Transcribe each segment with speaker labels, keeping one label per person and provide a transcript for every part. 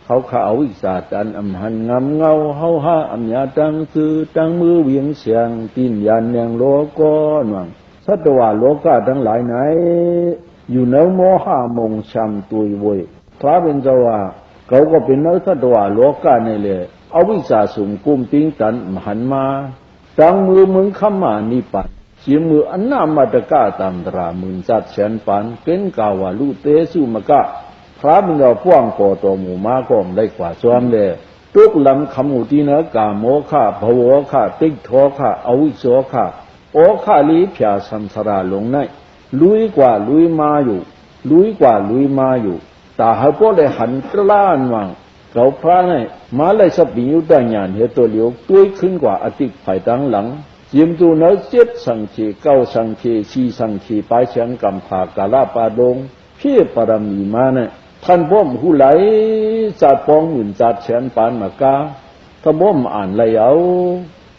Speaker 1: เขาข้าเอาวิสาตันอำหันงำเงาเฮาฮาอำยาตังคือตังมือเวียงเสียงตีนยันยังโลกอนวังสัตวะโลกาทั้งหลายไหนอยู่ในโมหะมงชำตุยเวยพระเป็นเจ้าว่าเขาก็เป็นนักสัตวะโลกาในเลยเอาวิสาสุ่มกุมปิ้งตันหันมาตั้งมือมึงขมานิปันเสียมืออันนามาตะกาตามตรามือจัดเชนปันเป็นกาวาลุเตสุมกะพระเป็นเราพ่วงโกโตหมู่มาก็ได้กว่าซ้อมเลยทุกลำคำอุตินะกาโมฆะภวฆะติกโทฆะอวิโสฆะโอฆะลีพยาสัมสราลงในลุยกว่าลุยมาอยู่ลุยกว่าลุยมาอยู่ตาหาพวกเลยหันกล้านวังเขาพระเนี่ยมาเลยสปิยุตญาณเหตุตัวเหลียวตัวขึ้นกว่าอติไผ่ตั้งหลังยิมตูเนื้อเจ็ดสังเขเก้าสังเขชีสังเขปายเฉียงกำผากาลาปาดงเพียปรมีมาเนี่ยท่านพ่อมหูไหลจัดปองหมื่นจัดเฉียนปานมากาถ้าพ่อมอ่านไรเอา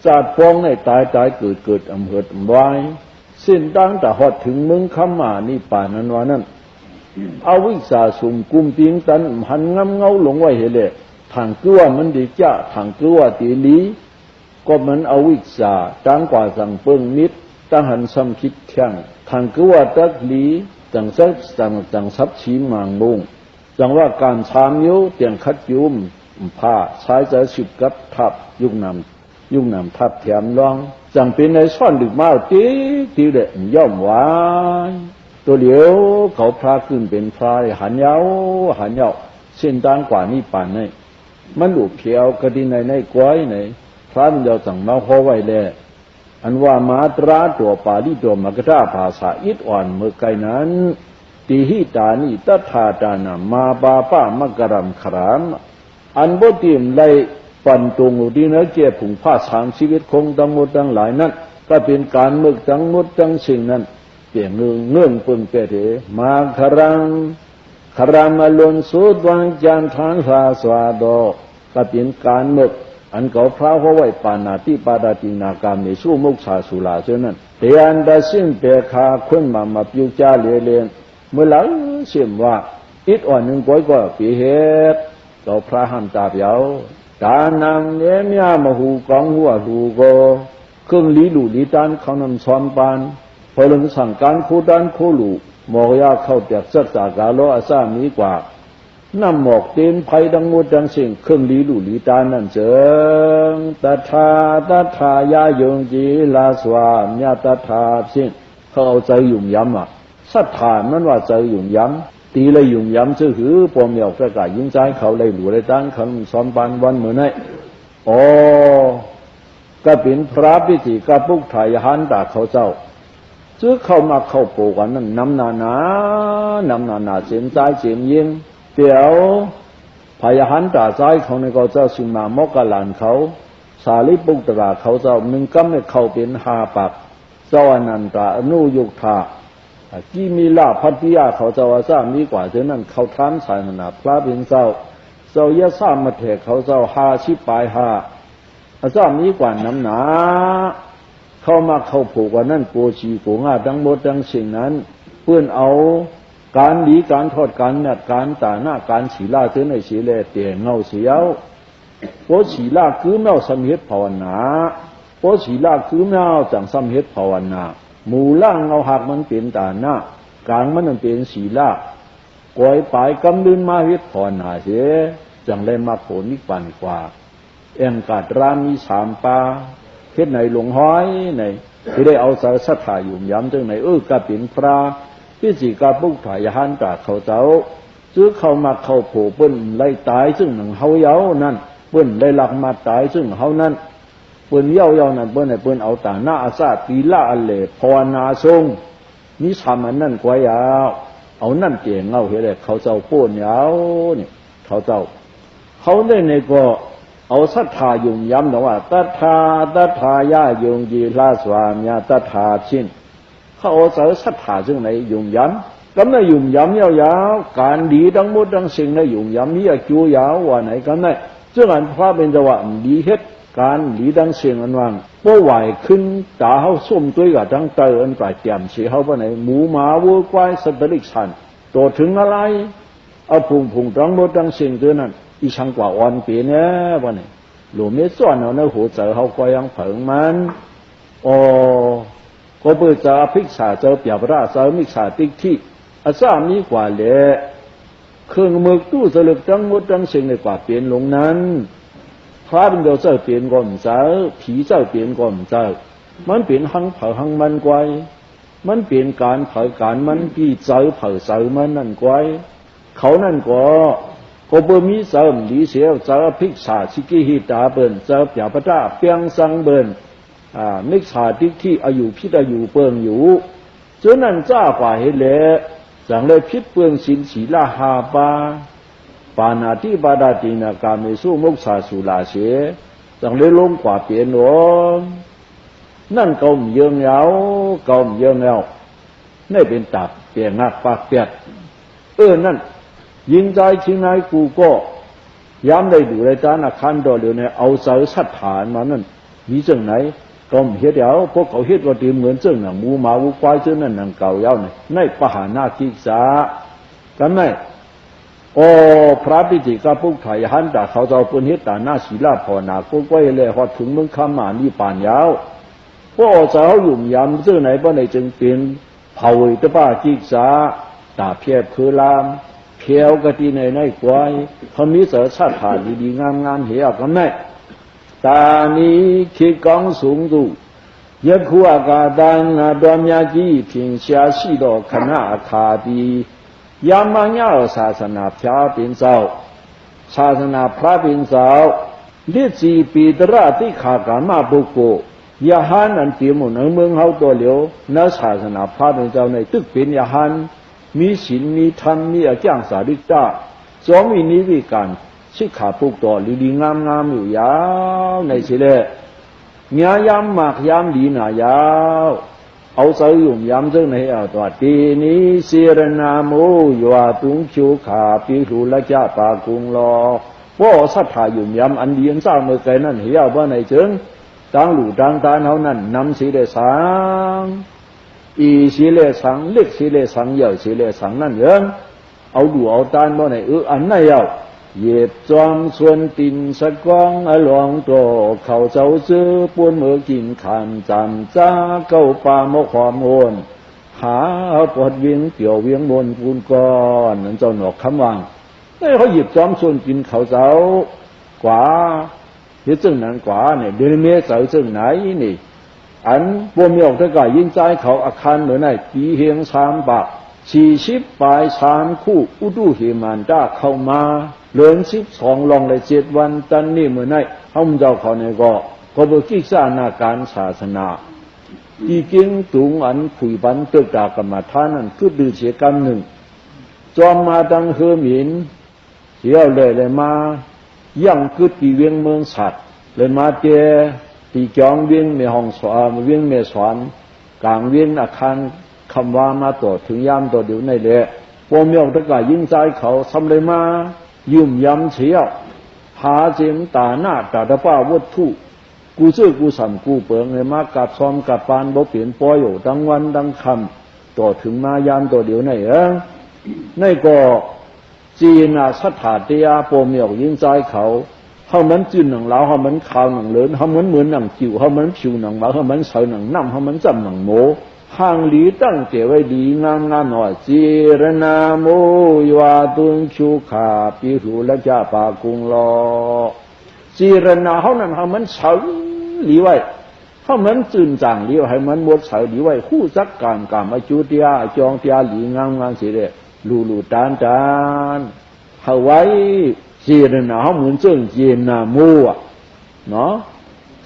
Speaker 1: จัดปองในตายเกิดอำเหิดอำวายสิ้นตั้งแต่หอดถึงมึงคำมานี่ป่านนั้นว่านั้นเอาวิสาสุ่มกุมปิงตันหันงำเงาหลงไว้เหเลยทางกลัวมันดีจ้าทางกลัวตีลีก็มันเอาวิสาตั้งกว่าสังเปิงมิดตั้งหันซ้ำคิดเที่ยงทางกลัวตักลีจังซับชีมางมุงจังว่าการชามยิ้วเตียงคัดยุมผ้าใช้จะฉุดกับทับยุ่งนำทับแถมร้องจังเป็นในซ่อนดึกมาตีเด็ดย่อมวายตัวเดียวเขาพระขึ้นเป็นพระหันเยาเส้นด้านกว่านี่ป่านนี่มันหลุดเขียวกระดินในกล้วยในพระมันจะสั่งมาพอไว้แล้วอันว่ามาตราตัวปาลิตัวมกตาภาษาอิดอ่อนเมื่อไกลนั้นติหิตานิตัทธาตานามาบาปามกรัมขรามอันบ่ติมไลปันตรงอุดินะเจ็บผุงผ้าสางชีวิตคงทั้งหมดทั้งหลายนั้นก็เป็นการมึกทั้งหมดทั้งสิ่งนั้นเปลี่ยนเงื่อนปึงเปรมาครังอลุนสุดวังจันทานสาสวาโดก็เป็นการมึกอันเขาพระเขาไว้ปานาติปาดาตินากรรมในสู้มุกชาสุลาเช่นนั้นเตียนได้สิ้นเปรคาขึ้นมาปิวจ้าเลียนเมื่อหลังเชื่อมว่าอิดอ่อนหนึ่งก้อยก็ปีเหตุเราพระห้ามตาเปียวตานางเนี้ยมีมาหูกองหัวหูโกเครื่องลีหลูลีตานเขานำซ้อมปานพอลงสั่งการโคดานโคหลูหมอกยาเข้าแตกสักจากาโลอาซามีกว่าน้ำหมอกเต็มไผ่ดังมดดังเสียงเครื่องลีหลูลีตานนั่นเจิงตัทธายายงจีลาสวามญาตัทธาสิ่งเขาเอาใจยุ่งย้ำศรัทธามันว่าใจยุ่งย้ำตีเลยยุ่งย้ำชื่อหือปอมเหยาประกาศยิ่งใจเขาเลยหลู่เลยตั้งเขาซ้อมปานวันเหมือนไงอ๋อก็เป็นพระพิธีกระปุกไทยหันตาเขาเจ้าซื้อเข้ามาเข้าโปกันนั่นน้ำนาเสียมใจเสียมยิงเดี๋ยวพยหันตาใจเขาในก็เจ้าสิมามกลานเขาสาลิปุกตราเขาเจ้ามึงก็ไม่เข้าเป็นหาปักเจ้าอนันตาอนุยุกธากีมีลาพัทยาเขาเจ้าว่าซ่ามีกว่าเท่านั้นเขาทานสายนาพระเป็นเจ้ายะซ่ามาเถกเขาเจ้าหาชิปายหาซ่ามีกว่าน้ำหนาเข้ามาเข้าผูกว่านั่นโกชีโกงาทั้งหมดทั้งสิ่งนั้นเพื่อนเอาการดีการทอดการนัดการตาหน้าการฉีลาเท่าในฉีเลเตียงเงาเสียวโพฉีลาคือแมวสำเฮ็ดภาวนาโพฉีลาคือแมวจังสำเฮ็ดภาวนาหมู่ล่างเอาหักมันเป็นตาหน้ากลางมันเป็นศีลากอยปลายกำลืนมาเฮ็ดภาวนาเสียจังได้มาผลนิพพานกว่าเอ็งกาดรามีสามปาเฮ็ดไหนหลวงห้อยไหนที่ได้เอาสารสัทธายุ่มย้ำจังไหนก็เป็นพระพิจิกาปุกถายหันตาเขาเจ้าซื้อเข้ามาเข้าโผเปิ้นไล่ตายซึ่งหนังเฮาเย้านั่นเปิ้นไล่หลักมาตายซึ่งเฮานั่นเปิ้นเย้านั่นเปิ้นให้เปิ้นเอาตาหน้าอาซาตีละอันเลภาวนาทรงนี่ทำอันนั่นกว่ายาวเอานั่นเก่งเงาเฮ็ดได้เขาเจ้าโป้นยาวนี่เขาเจ้าเขาได้ในก็เอาศรัทธายุ่มย้ำแต่ว่าตัทธายายงจีลาสวามญาตัทธาชิ้นเขาเอาศรัทธาซึ่งไหนยุ่มย้ำก็ไม่ยุ่มย้ำยาวๆการดีทั้งหมดทั้งสิ่งในยุ่มย้ำนี่จูยาวว่าไหนกันไหนซึ่งอันพระเป็นจังหวะดีเฮ็ดการดีทั้งสิ่งอันว่างป้อไหวขึ้นตาเขาส้มตัวกับทั้งเตออันปลายเตี่ยมเสียเขาไปไหนหมูหมาวัวควายสัตว์เลี้ยงสันตัวถึงอะไรเอาพุงทั้งหมดทั้งสิ่งตัวนั้น อีช่างกว่าอ่อนเปลี่ยนเนี่ยวันนี้หลวงเมื่อส่วนเอาในหัวใจเขาก็ยังเผิงมันก็เปิดจะพิกษาเจอเปียบราเจอมิกษาติ๊กที่อาซามีกว่าเลยเครื่องมือตู้สลึกทั้งหมดทั้งสิ่งในกว่าเปลี่ยนลงนั้นพระเป็นเจ้าเจ้าเปลี่ยนก่อนเจ้าผีเจ้าเปลี่ยนก่อนเจ้ามันเปลี่ยนหังเผาหังมันไกวมันเปลี่ยนการเผาการมันพี่เจ้าเผาเจ้ามันนั่นไกวเขานั่นก็เปิดมีเสริมดีเสียวเจ้าพิกษาชิกิหิตาเบิ่นเจ้าเปียบราเปียงสังเบิ่นมิกษาติ๊กที่อายุพิษอายุเปิงอยู่จนนั้นจ้ากว่าเห็นเลยจังเลยพิษเปิงสินศีลาหาปานาติบาดาตินากาเมสุมุกษาสุลาเสจังเลยลงกว่าเปลี่ยนหลวงนั่นเก่าเยืองเหยาเก่าเยืองแล้วนี่เป็นตับเปลี่ยนนักปากเปียดนั่นยิงใจชิงนายกูก็ย้ำได้ดูเลยจ้านักขันดอเดียวเนี่ยเอาเสาสัตฐานมานั่นมีจังไหนก็เฮ็ดเดียวพวกเขาเฮ็ดว่าดีเหมือนจังน่ะหมูหมาวัวควายจังนั่นนั่งเก่าเย้าเนี่ยในปหานาคิสากันไหมพระปิติกาพุกไถหันตาเขาเจ้าเปิ้นเฮ็ดตาหน้าศีลาภาวนาก็ไว้เลยฮอดถึงเมืองคำมานี่ปานยาวพวกเจ้ายุ่มยำจังไหนบ่ได้จึงเป็นเผาอิตป้าคิสาตาเพียบคือลามเพียวกะติในกวายเขามีเสชาติฐานดีๆงามๆเหี่ยกันไหมตานี้คิดกองสูงดูยะคูอากาตังนาดวมยาจีพิงเสียชีดอกคณะอาคาดียามัญญาศาสนาพระเป็นเจ้าศาสนาพระเป็นเจ้าฤทธิ์ปีตระติขากามาบุโกยาหันอันเตียมุนเมืองเฮาตัวเหลียวนักศาสนาพระเป็นเจ้าในตึกเป็นยาหันมีศีลมีธรรมมีอาจารย์สาริตาสองมีนิวิการชิขาปุกต่อดีๆงามๆอยู่ยาวในสิเลเมียยามมากยามดีหน่ายาวเอาเสายุ่มยามซึ่งในเอาตัวตีนี้เสรนาโมยว่าตุงชูขาปีหูละจ้าปากุงรอพ่อสัทธายุ่มยามอันเดียนสร้างเมื่อไกลนั่นเหี่ยวว่าในเชิงตั้งหลู่ตั้งตาเขานั่นนำสีเลสังอีสีเลสังเล็กสีเลสังใหญ่สีเลสังนั่นเองเอาดูเอาตานว่าในอันไหนเอาเหยียบจอมส่วนตินสะกองอลองโตเขาเจ้าซื้อปวนเมื่อกินขานจำจ้าเก้าป่ามกหอมโอนหาปวดเวียงเกี่ยวเวียงบนปูนก้อนนั่นเจ้าหนอกคำวางนี่เขาหยิบจอมส่วนกินเขาเจ้ากว่าเดี๋ยวจึงนั้นกว่าเนี่ยเดือนเมษายนจึงไหนนี่อันพวกมีออกตะกายยิงใจเขาอาคารเหมือนไหนปีเฮียง3 บาท40 ปลาย3 คู่อุดุเหมันด้าเข้ามาเลือน12 ลองเลย7 วันตันนี่เหมือนไหนเขาเจ้าเขาเนี่ยก็บกิจนาการศาสนาอีกิงตุงอันขุยบันตึกดากรรมฐานนั่นคือดื้อเสียกรรมหนึ่งจอมมาดังเฮหมินเสียวเลยมายังกึดปีเวียงเมืองสัตว์เลยมาเจตีจองเวียงเมห้องสวเวียงเมสวนกลางเวียงอาคารคำว่ามาต่อถึงยามต่อเดี๋ยวในแหละพวกมีออกตะกายยิ่งใจเขาทำเลยมายุ่มยำเสียวหาเจมตาหน้าตาตะป้าวัตถุกูซื้อกูสั่งกูเปิงเลยมากับซ้อมกับปานบ่เปลี่ยนปอยอยู่ดังวันดังคำต่อถึงมายามต่อเดี๋ยวในในก็จีนาสัทธาเตียพวกมีออกยิ่งใจเขาเขามันจืดหนังเหลาเขามันขาวหนังเลินเขามันเหมือนหนังจิ๋วเขามันผิวหนังหมาเขามันใสหนังน้ำเขามันจำหนังโมห่างหลีตั้งเจไว้ดีงามหน่อยจีรนาโมยวาตุงชูขาปีหูและจ้าปากุงรอจีรนาเขานั่นเขามันใสหลีไว้เขามันจืดจางหลีไว้ให้มันหมดใสหลีไว้คู่จักการกามจุติยาจองเตียหลีงามสิเดลูตานเขาไว้จีรนาเขาเหมือนเจ้าเจนาโมอ่ะเนาะ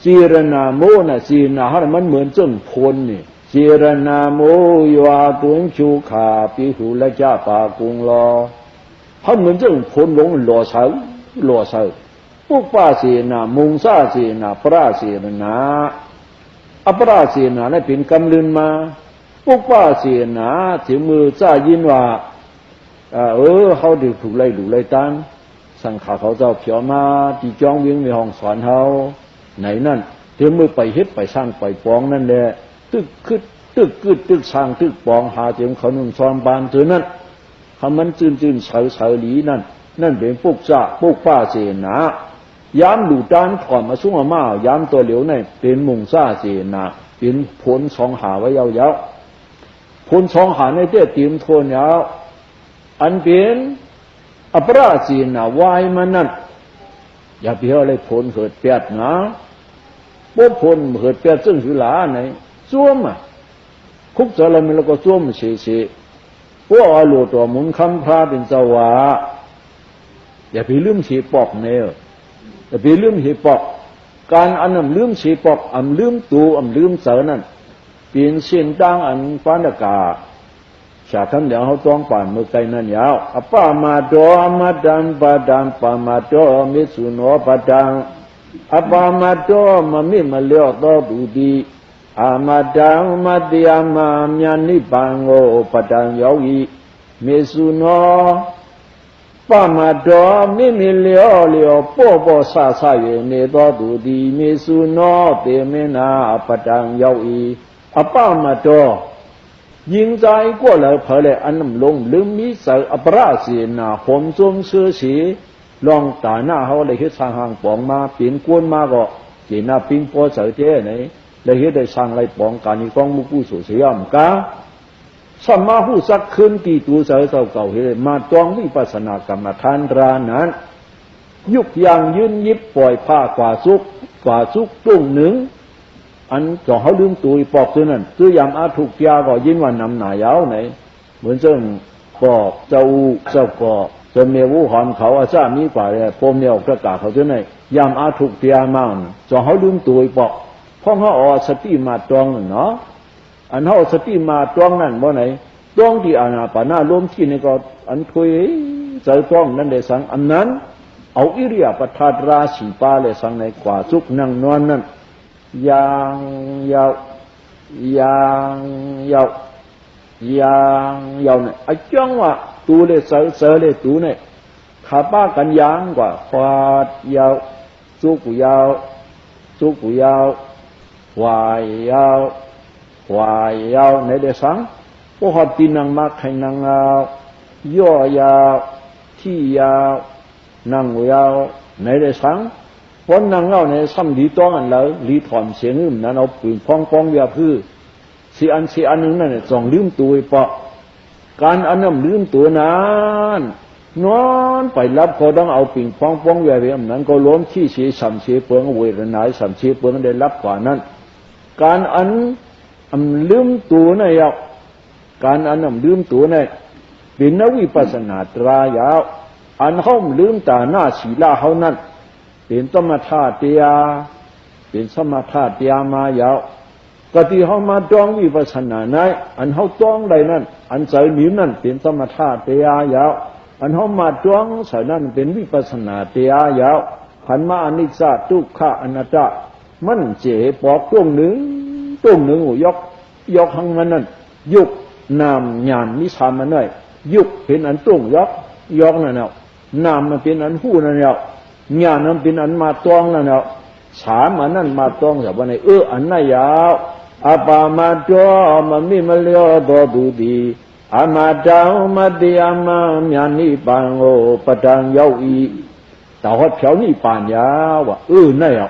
Speaker 1: จีรนาโมน่ะจีนาเขามันเหมือนเจ้าพลนี่จีรนาโมยวาตุงชูขาปีหูและจ้าปากุงรอเขาเหมือนเจ้าพลหลงหล่อเสาพวกป้าเสนามุงซาเสนาปราเสนาอัปราเสนาเนี่ยเป็นกำลืนมาพวกป้าเสนาถึงมือจ้ายินว่าเขาดึกถูกไล่หลู่ไล่ตันสังขาเขาเจ้าเพียวมาที่จ้องเวียงในห้องสอนเขาไหนนั่นเดี๋ยวมือไปเฮ็ดไปสร้างไปปองนั่นแหละตึกขึ้นตึกกึดตึกสร้างตึกปองหาเจียมเขาหนุ่มซ้อมบานเถอนั่นเขามันจืนเฉยหลีนั่น นั่นเป็นปุกษะปุกป้าเสนายามหลู่ด้านถอนมาสุ่งมายามตัวเหลียวในเป็นมุงซ่าเสนาเป็นผลสองหาไว้ยาวๆผลสองหาในเตี้ยตีมโทนยาวอันเป็นอัปราเสนาวายมันนั่นอย่าไปเอาอะไรผลเกิดเปียดนะปุ๊บผลเกิดเปียดซึ่งสุลาไหนซ่วมอ่ะคุกเจริญมันแล้วก็ซ่วมเฉยๆพวกอาลูตัวมุนคำพระเป็นสวะอย่าไปลืมฉีปอกเนี่ยอย่าไปลืมฉีปอกการอันนั้นลืมฉีปอกอันลืมตูอันลืมเสนั่นเป็นเส้นตั้งอันปานกาชาทันเดี๋ยวเขาต้องป่านมือไกลนั่นยาวอปามาโดมาดันปาดันปามาโดมิสุโนปาดังอปามาโดมามิมาเลี้ยวต่อดูดีอามาดังมาเดียมาญาณิปังโอปะดังโยอีเมสุโนปามาดอมิมิเลียวป้อป้อซาซาเยเนตัวดูดีเมสุโนเตเมนาปะดังโยอีอปามาดอยิงใจก็เลยเพลอันน้ำลงลืมมิสัยอปราศีนาหอมจงเชื่อสีลองตาหน้าเขาเลยเฮ็ดสร้างหางปองมาเปลี่ยนกวนมาก็จีน่าปิ้งปอเสยเท่ไหนเลยเฮ็ดได้สร้างไรปองการนี้กองมุกุสุเสียมกาสมาหูสักคืนตีตัวเสยเศร้าเก่าเฮ็ดมาจองวิปัสสนากรรมฐานรานั้นยุกยังยืนยิบปล่อยผ้ากว่าซุกตุ้งหนึ่งอันจ่อเขาลืมตุยปอกตัวนั้นคือยามอาถูกยาก็ยินว่านำหนายาวไหนเหมือนเจ้าปอกเจ้าก็จะเมียวูหอนเขาอาซามีกว่าเลยปมเนี่ยประกาศเขาตัวไหนยามอาถูกยามาจ่อเขาลืมตุยปอกพ่อเขาเอาสติมาตรองเนาะอันเขาสติมาตรองนั่นบ่ไหนตรองที่อาณาปานาล้มที่นี่ก็อันคุยใจตรองนั่นได้สังอันนั้นเอาอิริยาปถาราศีปาเลยสังในกว่าซุกนั่งนอนนั่นyang này ở trong mà tu để sợ để tu này khá ba cảnh yang quả hoa yao chú cụ yao hoài yao này để sáng có họ tin năng mắc hay năng yo yao thi yao năng yao này để sángคนนั่งเล่าในซ้ำดีต้องอันแล้วรีถอนเสียงอื่นนั้นเอาปืนป้องเวียพื้สีอันหนึ่งนั่นส่องลืมตัวปะการอันนั้นลืมตัวนั้นนอนไปรับเขาต้องเอาปืนป้องเวียนั้นก็ล้มที่เสียสัมเสียเปลืองเวรนายสัมเสียเปลืองได้รับกว่านั้นการอันลืมตัวนั่นยาวการอันนั้นลืมตัวนั่นเป็นนวิปัสสนาตรายาวอันเขาลืมตาหน้าศีลาเขานั้นเป็นสมถะเตียมายาวกติเขามาจ้องวิปัสสนาในอันเขาจ้องใดนั้นอันใส่นิ้วนั้นเป็นสมถะเตียยาวอันเขามาจ้องใส่นั้นเป็นวิปัสสนาเตียยาวขันมาอนิจจทุกขะอนัตตะมันเจ๋ปอกตรงหนึ่งยกหังมันนั่นยุกนามญาณนิสามันได้ยุกเป็นอันตรงยกนั่นเอานามมันเป็นอันหู้นั่นเอาญาณนั้นเป็นอันมาตองนั่นเอาสามอันนั้นมาตองแต่ว่าในอันนั้นยาวอปามาโตมามิมาเลียวตัวดูดีอามาดาวมาเดียมาญาณิปังโอปะดังโยอีแต่ว่าเพียวนี่ปานยาวว่านั่นเอา